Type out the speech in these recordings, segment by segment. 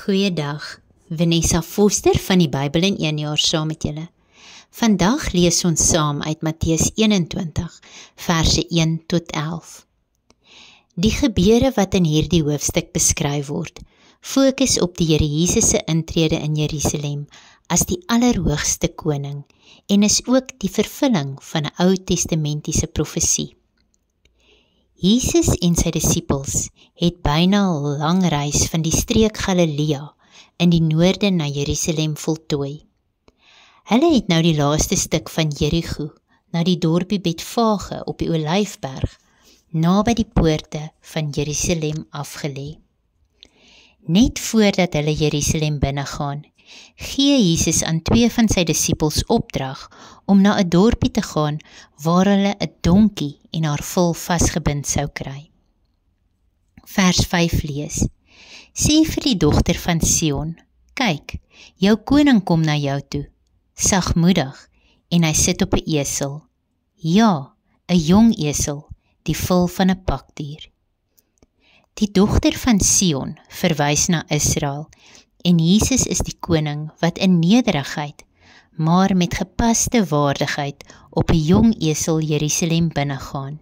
Goeiedag, Vanessa Foster van die Bybel in 1 jaar saam met julle. Vandag lees ons saam uit Matteus 21, verse 1 tot 11. Die gebeure wat in hierdie hoofstuk beskryf word, fokus op die Here Jesus se intrede in Jerusalem as die allerhoogste koning en is ook die vervulling van 'n Ou Testamentiese profesie. Jesus en sy disippels het byna 'n lang reis van die streek Galilea in die noorde na Jerusalem voltooi. Hulle het nou die laaste stuk van Jerigo na die dorpie Betfage op die Olyfberg, naby die poorte van Jerusalem afgelê. Net voordat hulle Jerusalem binnegaan, gee Jesus aan 2 van sy disippels opdrag om na 'n dorpie te gaan waar hulle 'n donkie en haar vul vasgebind sou kry. Vers 5 lees: Sê vir die dogter van Sion, kyk, jou koning kom na jou toe, sagmoedig, en hy sit op 'n esel. Ja, 'n jong esel, die vul van 'n pakdier. Die dogter van Sion verwys na Israel, en Jesus is die koning wat in nederigheid, maar met gepaste waardigheid op 'n jong esel Jerusalem binnegaan.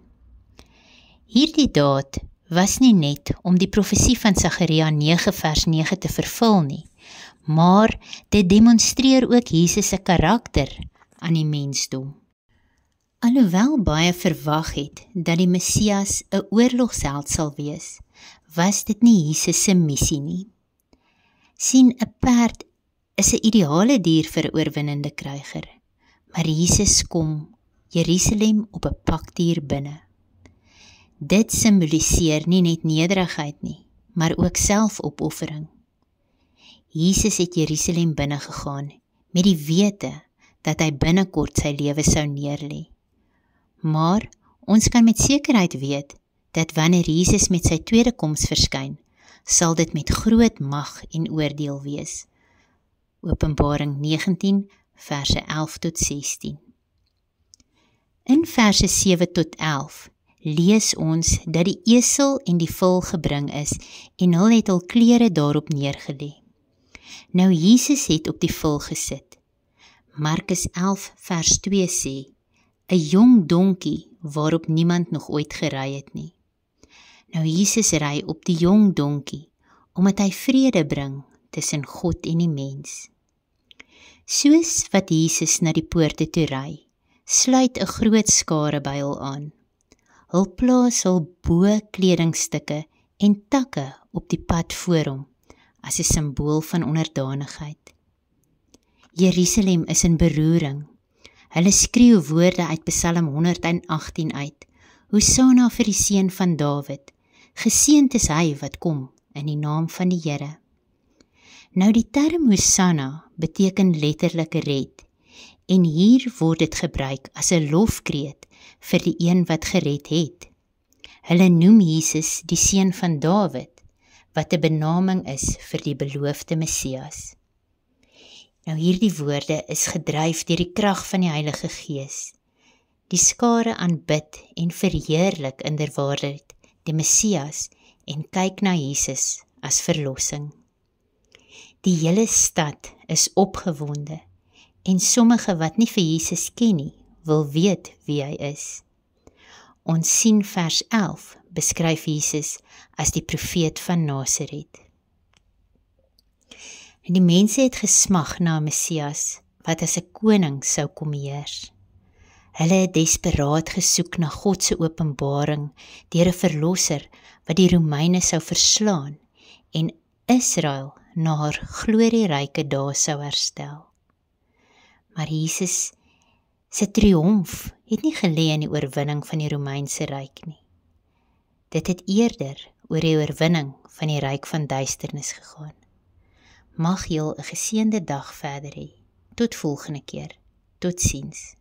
Hierdie daad was nie net om die profesie van Sagaria 9 vers 9 te vervul nie, maar dit demonstreer ook Jesus se karakter aan die mensdom. Alhoewel baie verwag het dat die Messias 'n oorlogsheld sal wees, was dit nie Jesus se missie nie. Sien, 'n perd is 'n ideale dier vir 'n oorwinnende kryger, maar Jesus kom Jerusalem op 'n pakdier binne. Dit simboliseer nie net nederigheid nie, maar ook selfopoffering. Jesus het Jerusalem binne gegaan met die wete dat hy binnekort sy lewe sou neerlê. Maar ons kan met sekerheid weet dat wanneer Jesus met sy tweede koms verskyn, sal dit met groot mag en oordeel wees. Openbaring 19, verse 11 tot 16. In verse 7 tot 11 lees ons dat die esel en die vul gebring is en hulle het hul klere daarop neergelê. Nou Jesus het op die vul gesit. Markus 11 vers 2 sê, 'n jong donkie waarop niemand nog ooit gery het nie. Nou Jesus ry op die jong donkie, omdat hy vrede bring tussen God en die mens. Soos wat Jesus na die poorte toe ry, sluit 'n groot skare by hul aan. Hul plaas hul bo kledingstukke en takke op die pad voor hom, as 'n simbool van onderdanigheid. Jerusalem is in beroering. Hulle skreeu woorde uit Psalm 118 uit, Hosanna vir die seun van Dawid, geseënd is hy wat kom in die naam van die Here. Nou die term Hosanna beteken letterlik red, en hier word dit gebruik as 'n lofkreet vir die een wat gered het. Hulle noem Jesus die seun van Dawid, wat 'n benaming is vir die beloofde Messias. Nou hierdie woorde is gedryf deur die krag van die Heilige Gees. Die skare aanbid en verheerlik inderwaarheid die Messias en kyk na Jesus as verlossing. Die hele stad is opgewonde en sommige wat nie vir Jesus ken nie, wil weet wie hy is. Ons sien vers 11 beskryf Jesus as die profeet van Nasaret. En die mense het gesmag na 'n Messias wat as 'n koning sou kom heers. Hulle het desperaat gesoek na God se openbaring deur 'n verlosser wat die Romeine sou verslaan en Israel na haar glorieryke dae sou herstel. Maar Jesus se triomf het nie gelê in die oorwinning van die Romeinse ryk nie. Dit het eerder oor die oorwinning van die ryk van duisternis gegaan. Mag julle 'n geseënde dag verder hê. Tot volgende keer. Totsiens.